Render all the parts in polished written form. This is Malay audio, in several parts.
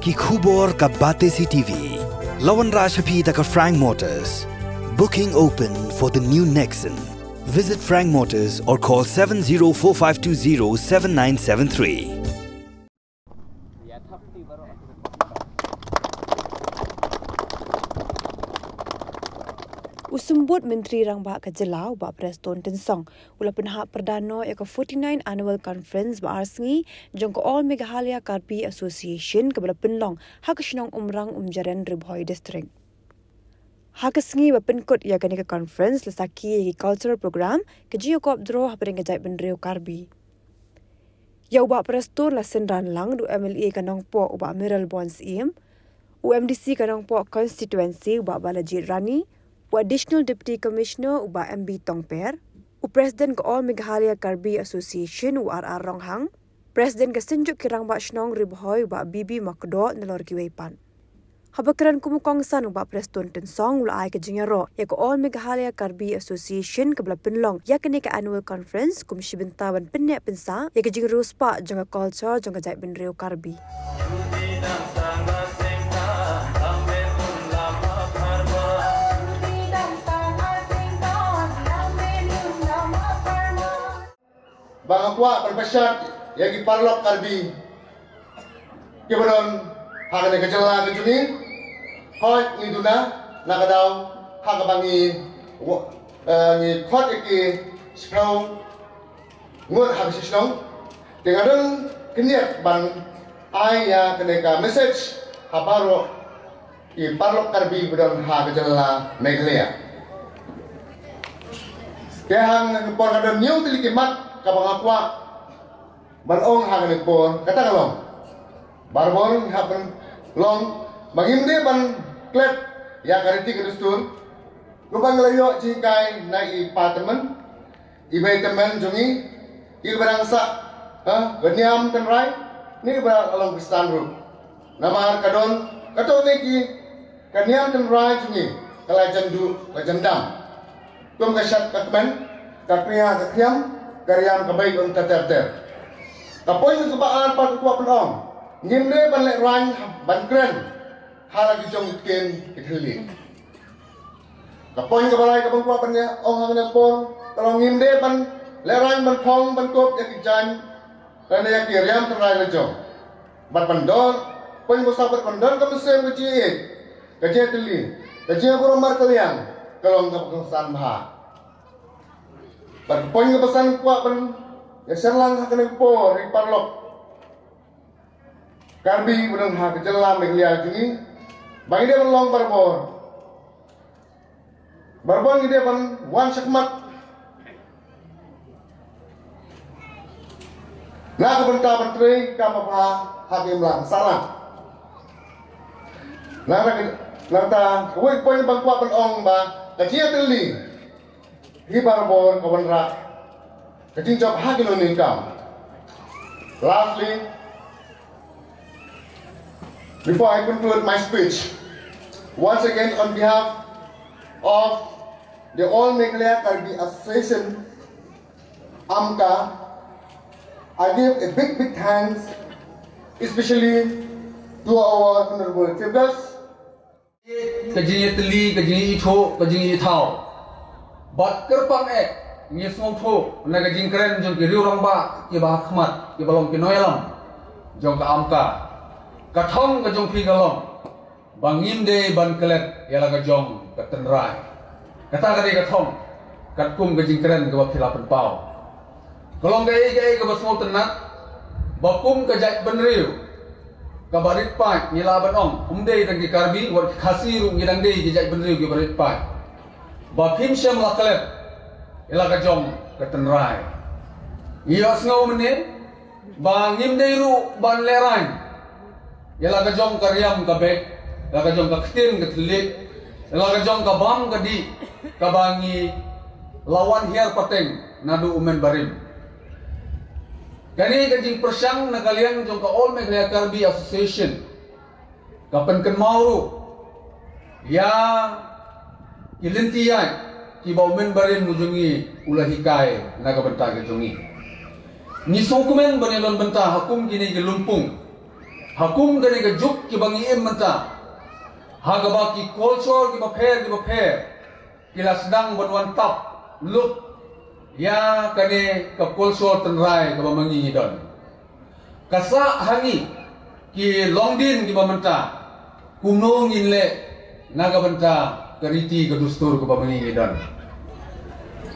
ki khubor ka bate CTV. Lawan Rashaphi ka Frank Motors. Booking open for the new Nexon. Visit Frank Motors or call 7045207973. Usumbut Menteri Rangba Kajelau ba Preston Tensong ula penhak perdana ya ke 49 Annual Conference ba Arsengi jong ke All Meghalaya Karpi Association ke bala penlong hak senong umrang umjaran Ribhoi District. Hak sengi ba penkut ya ke conference lesaki ya cultural program ke jio kop draw hapering kejai benreu Karbi. Ya ba Preston la sendan lang du MLA kanong po ba Miral Bonds im UMDC kanong po constituency ba Balajit Rani Additional Deputy Commissioner uba MB Tongper, President ke All Meghalaya Karbi Association URR Ronghang, President ke Senjuk Kirang Ba Shnong Ribhoi uba Bibi Makdo Nelor Kiwepan. Habakaran kumukongsan uba Preston Tensong ula ai ke jingero ya ke All Meghalaya Karbi Association ke bela penlong ya ke ke annual conference kum shibenta ban penyak pensa ya ke jingero spa janga culture janga jai benreu Karbi. Bang Akwa berpesan yang di Parlok Karbi keberon hak ada kejala kejuni hoi ni duna nakadau hak bangi ni khot iki snow ngut hak snow dengan keniat bang ai ya keneka message habaro di Parlok Karbi beron hak kejala Meghalaya kehang ngepor kadon new tilikimat kabang Akwa banong hang por kata kalong barbon happen long magimde ban klet ya kariti kristur kubang layo cikai nai apartment temen jungi barang sa geniam tenrai ni barang along pistan ru nama kadon kato neki geniam tenrai jungi kalajandu lajandam kum kasat katmen kakria kakriam karyam kebaik untuk terter. Kapoy sa baan pa kuwa penong. Ngimde ban lek rang ban kren haragi jong ken ikili. Kapoy ka balay ka kuwa panya ong hang pon kalau ngimde ban lek rang ban thong ban kop ya kijan dan ya kiryam terai lejong. Ban pandon poy mo sabat pandon ka mesem kecil. Kecil teli. Kecil puro mar kaliang kalau ngap san bah. Poin ke pesan kuat pen ya serlang hak kena po ri Parlok Karbi benang hak jelam Meghalaya ini bagi dia melong barbon dia pan wan sakmat na kebentar menteri kapapa hakim lang salah nata kuwi poin bang kuat pen ong ba kecil teli hi barbon kawan rak kecing job hak income. Lastly, before I conclude my speech, once again on behalf of the All Meghalaya Karbi Association, AMCA, I give a big thanks, especially to our honorable figures. Kejini teli, kejini itu, kejini itau. Bat kerpang ni semua tu naga jingkren jong kiri orang ba ki bah khmat ki balong ki noelam jong ka amka kathong ka jong pi galong bangim de ban kelet yala ka jong ka tenrai kata ka de kathong katkum ka jingkren ka ba khilapan pau galong ge ka ba semua tenat bakum ka jai benriu ka barit pai nila banong umde tang ki Karbi war khasiru ngidang de ki jai benriu ki barit pai ba phim syam la kelet ila ka jong ka tenrai iya sngau menit bangim deiru ban lerang ila ka jong ka riam ka bek ila ka jong ka ktin ka telik ila ka jong ka bam ka di ka bangi lawan hiar pateng nadu umen barim kani ka jing persang na kalian jong ka All Meghalaya Karbi Association ka penken mauru ya ilintiyai ki baumen barin mujungi ulah hikai naga benta ke jungi ni sokumen banelon benta hakum kini ke lumpung Hakum kani ke juk ki bangi im menta. Hagaba ki culture ki baper. Kila sedang berwan tap look ya kani ke culture tenrai ke bamangi don. Kasa hangi ki longdin ki bamenta. Kumno nginle naga benta keriti ke dustur ke bamangi don.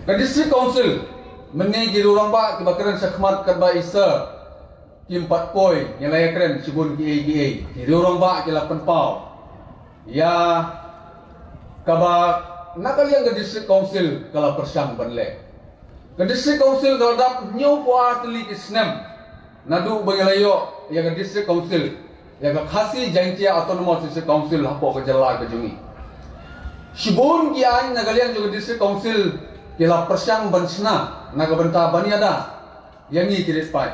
Ke district council meni ki rurang ba ki bakaran sakhmat ke ba isa ki 4 poi yang layak keren sibun ki AGA ki rurang ba ki 8 pau ya kaba nakaliang ke district council kala persyang banle ke district council dap nyu puar teli isnem nadu bangelayo ya ke district council ya ke khasi jaintia autonomous district council hapo ke jala ke jungi sibun ki an nakaliang juga district council kila persyang bansna naga benta baniada yangi kiris pai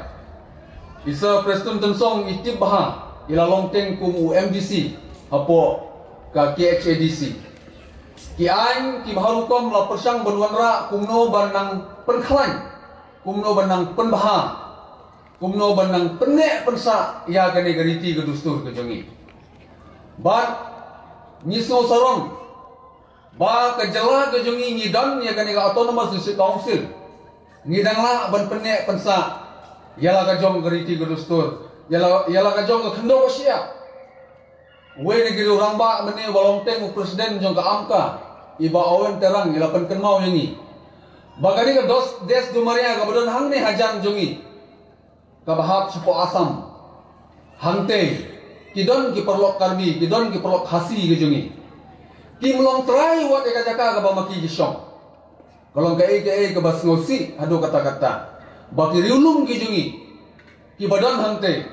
isa Preston Tensong itib baha ila longteng kum UMDC apo ka KHADC ki ain ki baharukom la persyang banwanra kumno banang penkhalan kumno banang penbaha kumno banang penek pensa ya kani gariti ke dustur ke jongi bat nyiso sarong ba ke jela ke jongi ngidang ya kani ka autonomous district council ngidang la ban penek pensa yala ka jong gariti ke dustur yala ka jong ke khendo sia we negeri orang ba meni balongteng presiden jong ka amka iba awen terang ila pen kenmau yangi bagani ka des dumaria ka badon hangne hajan jongi ka bahap sipo asam hangte kidon ki perlok karbi kidon ki perlok hasi ke jongi ki melong trai wat ka jaka ka bamaki ki syong kalong ka ke bas ngosi adu kata-kata baki riulum ki jongi ki badon hangte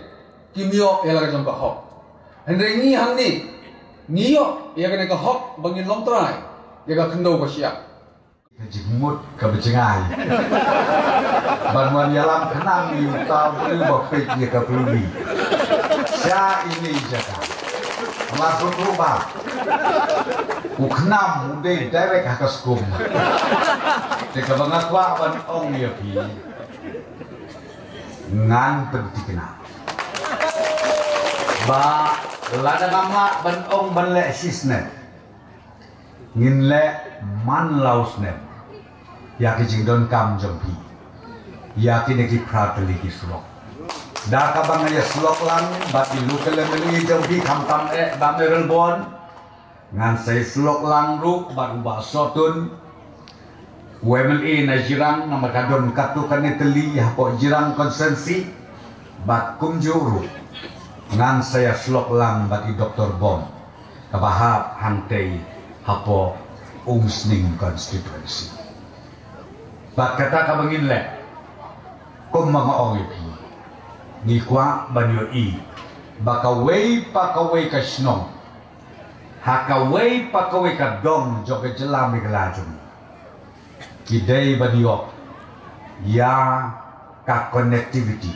ki mio ela ka jong ka hok Hendai ni hang ni, niyo ia kena ke hok bangin long try, ia ke kendo ke siap. Kejimut ke becengai, bantuan yalam kenang ni utau beri bapik ia ke peluli. Sia ini jaga, langsung rubah. Uknam muda direct hakas kum. Jika bangat wak ban ong ia pi, ngan penting kenal. Ba lada nama ban ong ban le sisne ngin le man lausne ya ki jingdon kam jompi ya ki neki prateli ki slok da ka bang ya slok lang ba ki lukele meli jompi kampam ba merel bon ngan sai slok lang ru ba sotun WMLA na jirang na makadon katu kaneteli hapo jirang konsensi ba kumjuru ngan saya slok lang bagi Dr. Bom kabahap hangtei hapo umsning constituency bat kata kabangin le kum mga ongipi ni kwa banyo i bakaway pakaway ka snong hakaway pakaway ka dong joge jelami kelajum kidei banyo ya ka connectivity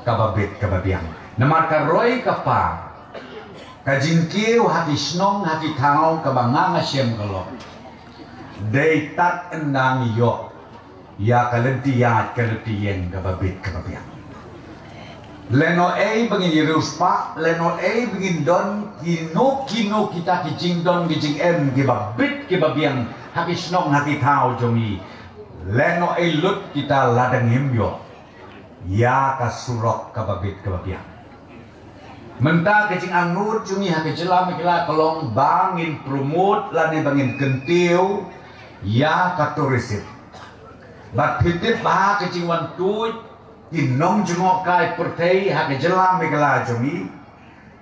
kababit kababiang Namar ka roy ka pa kajingkiw hati snong hati tao kabanganga siyem kalo day tat endang yo ya kalentiyat kalentiyen kababit kababiang leno ay bangin yirus pa leno ay bangin don kino kita kijing don kijing em kibabit kibabiang hati snong hati tao jongi leno ay lut kita ladang himyo ya kasurok kababit kababiang Menta kecing angut cumi hake jelam kila kolong bangin promote lani bangin kentiu ya katurisit. Bat pitip bah kecing wan tuj inong jengok kai pertei hake jelam kila cumi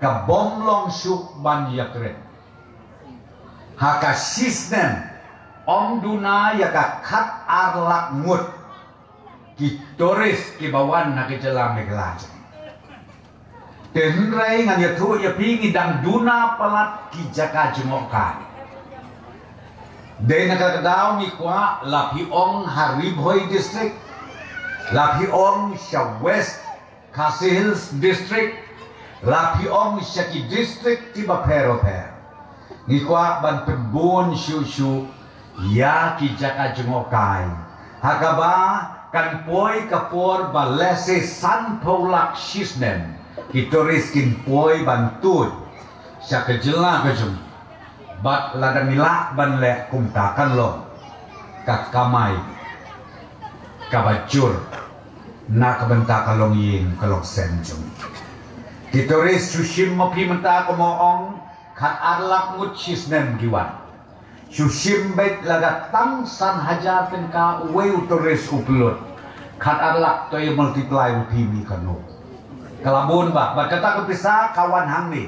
ka bomlong syuk ban yakren. Haka sisnen om duna ya ka kat arlak ngut ki toris ki bawan hake jelam kila cumi. Tenrai ngan ya tu ya pingi dang duna palat ki jaka jengokan. Dei nak kadau ni kwa lapi ong Haribhoi district, lapi ong Sha West Khasi Hills district, lapi ong Shaki district tiba pero. Ni kwa ban pembun shu ya ki jaka jengokai. Hakaba kan poi kapor balese san polak shisnem. Kitoris kin poi bantut sya kejela kejum bat lada milak ban le kumtakan lo kat kamai kabajur na kabenta kalong yin kalong senjum kitoris sushim mopi menta komoong kat arlak mutsis nem giwan sushim bet laga tang san hajar penka uwe utoris uplut kat arlak toy multiply upi mi kanu kalabun ba kata kepisah kawan hang ni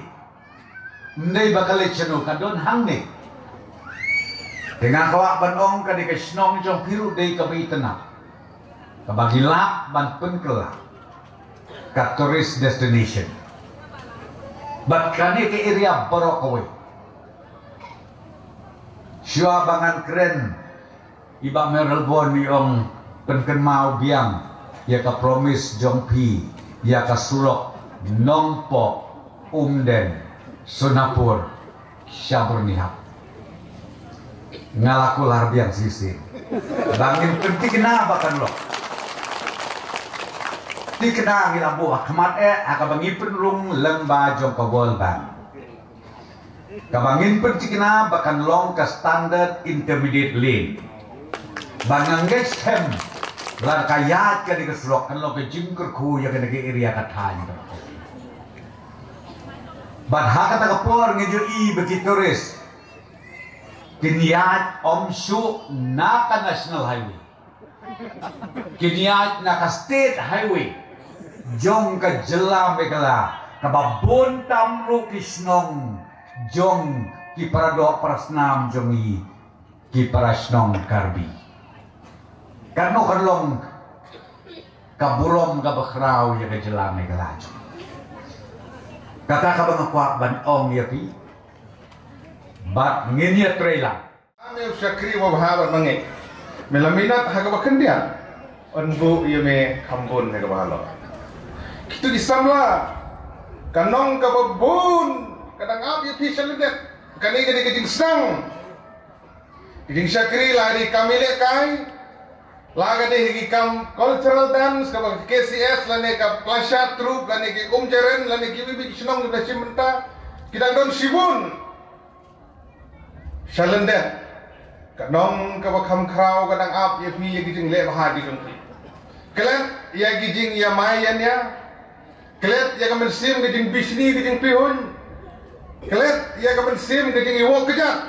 ndai bakal chenu kadon hang ni dengan kawak banong kadi ke snong jong piru dei kabai tenang kabagila ban penkela kat tourist destination bat kani ke area Borokowe syua bangan keren iba merelbon niong penken mau biang ya ka promise jong pi ya ka surok nongpo umden sunapur syaburnihap ngalaku larbiang sisi bangin penting kenapa kan lo ti kena ngilambu akmat akabangi penrung lemba jong kagol bang kabangin penting kena bahkan long ke standard intermediate lane bangang gestem lan kayat ka di kesurok kan lo ke jingkur ku ya kena ke area katanya badha kata kapor ngejo i bagi turis kiniat omsu naka national highway kiniat naka state highway jong ka jela megala kababon tamru kisnong jong ki parado prasnam jongi ki parasnong karbi karno karlong kaburom kabakraw ya ka jela megala kata kabang kuat ban ong ya pi bat nginya trailer ame usakri wa bahabat mangi melaminat haga bakendian onbu yeme kambun haga bahalo kitu disamla kanong kababun kadang ab ya pi shalundet kani kani kijing sang kijing sakri lari kamile kai laga de higi kam cultural dance kabag KCS lane ka plasha troupe lane ki umjeren lane ki bibi kisnong ni simenta kidang don sibun shalende kanong kabag kham kraw kadang ap ye pi ye gijing le bahadi jongki kelet ya gijing ya mayan ya kelet ya kamen sim gijing bisni gijing pihun kelet ya kamen sim gijing iwo kejat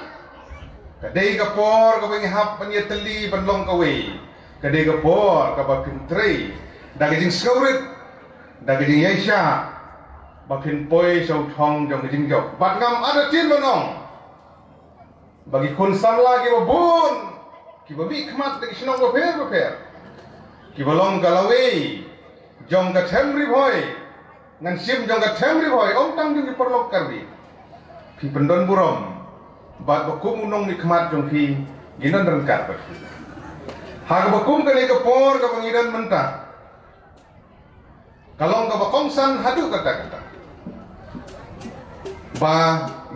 kadai kapor kabang hap pan ye teli banlong kawe kadai kapor kabakin trei daging skaurit daging yaisha bakin poi sau thong jong gijing jok bat ngam ada tin banong bagi kun samla ki babun ki babi khmat ki shnong baper ki balong galawe jong ka themri boy ngan sim jong ka themri boy om tang jong ki perlok karbi ki pendon burom bat bakum unong ni khmat jong ki ginon rengkar ba hag bakum kali ka por ka pangidan menta kalong ka bakongsan hadu kata ba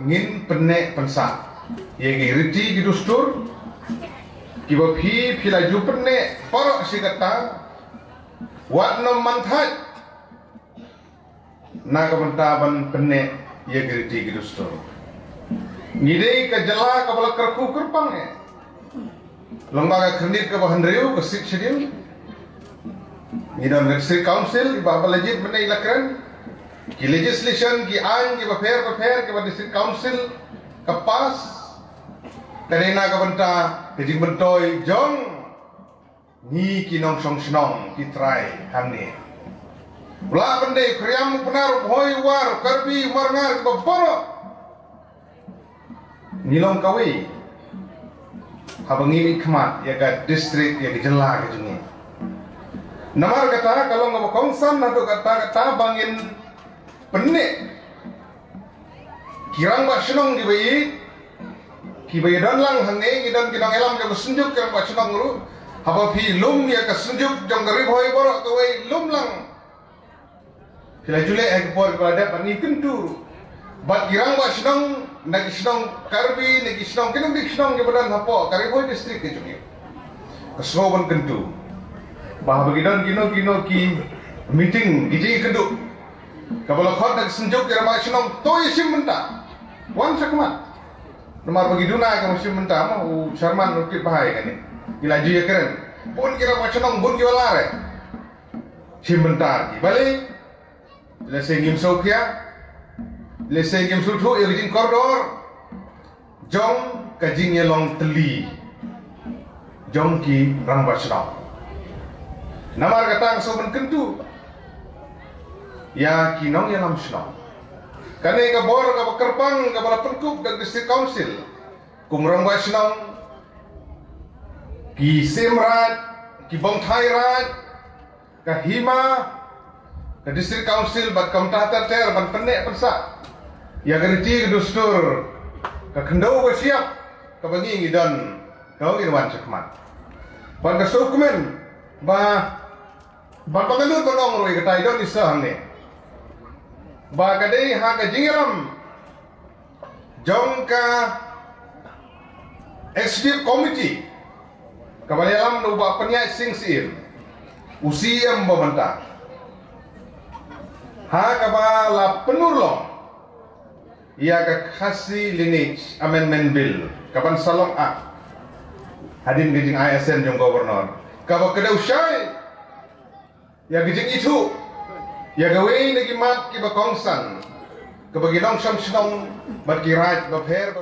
ngin penek pensa ye riti gidustur kiba phi phila jupne parok sigata wat no manthaj naga bantaban penne ye riti gidustur ngidei ka jala ka bala kerku kerpang lembaga kredit ka bahandriu ka sik shedil ngidon Sri Council iba balajit bene ilakran ki legislation ki an ki bafer ki ba District Council ka pas karena kabenta kejing bentoy jong ni kinong song snong ki try hamne bla bende kriam penar boy war karbi warngar ko poro nilong kawi habangi khmat ya ga district ya jela ke jungi namar kata kalau ngabo kongsan nado kata bangin penne kirang ba snong di bayi kibai don lang hange ngidon kinong elam jong sunjuk kirang ba snong ru haba phi lum ya ka sunjuk jong garib hoy borok kawai lum lang kila jule ek por pada pani kentu bat kirang ba snong nagi snong karbi nagi snong kinong dik snong ke badan hapo garib hoy district ke jungi kesoban kentu bah bagidon kino ki meeting giji kendu Kabel khot nak senjuk kira mak senong toy sim menta. Wan sakmat. Nomor bagi duna ka musim menta mau Sharman ukit bahai kan ni. Gila dia keren. Pun kira mak senong bun kira lare. Sim menta ki. Balik. Leseng ngim sokia. Leseng ngim sultu ya jing koridor. Jong kajing long teli. Jong ki rang basnau. Namar katang so men kentu. Ya kinong ya lam snau. Kane ka bor ka kerpang ka bala perkup ka district council. Kum rang basnau. Ki Simrat, ki Bongthai Raj, ka Hima, ka district council bat kamtata ter ban penek pensa. Ya gerti ke dustur ka kendau ka siap ka bagi ngidon kau irwan sekmat. Ban ka dokumen ba pangalut banong roi ka taidon isah ne. Ba kadai ha ka jingeram jong ka executive committee ka balalam no ba panyai sing sir usiam babanta ha ka ba la penurlong ia ka khasi lineage amendment bill kapan salong a hadin gijing ISN jong gubernur ka ba kedau syai ya gijing itu ya gawe lagi mat ki ba kongsan ka ba ginong syam bat ki raj ba pher ba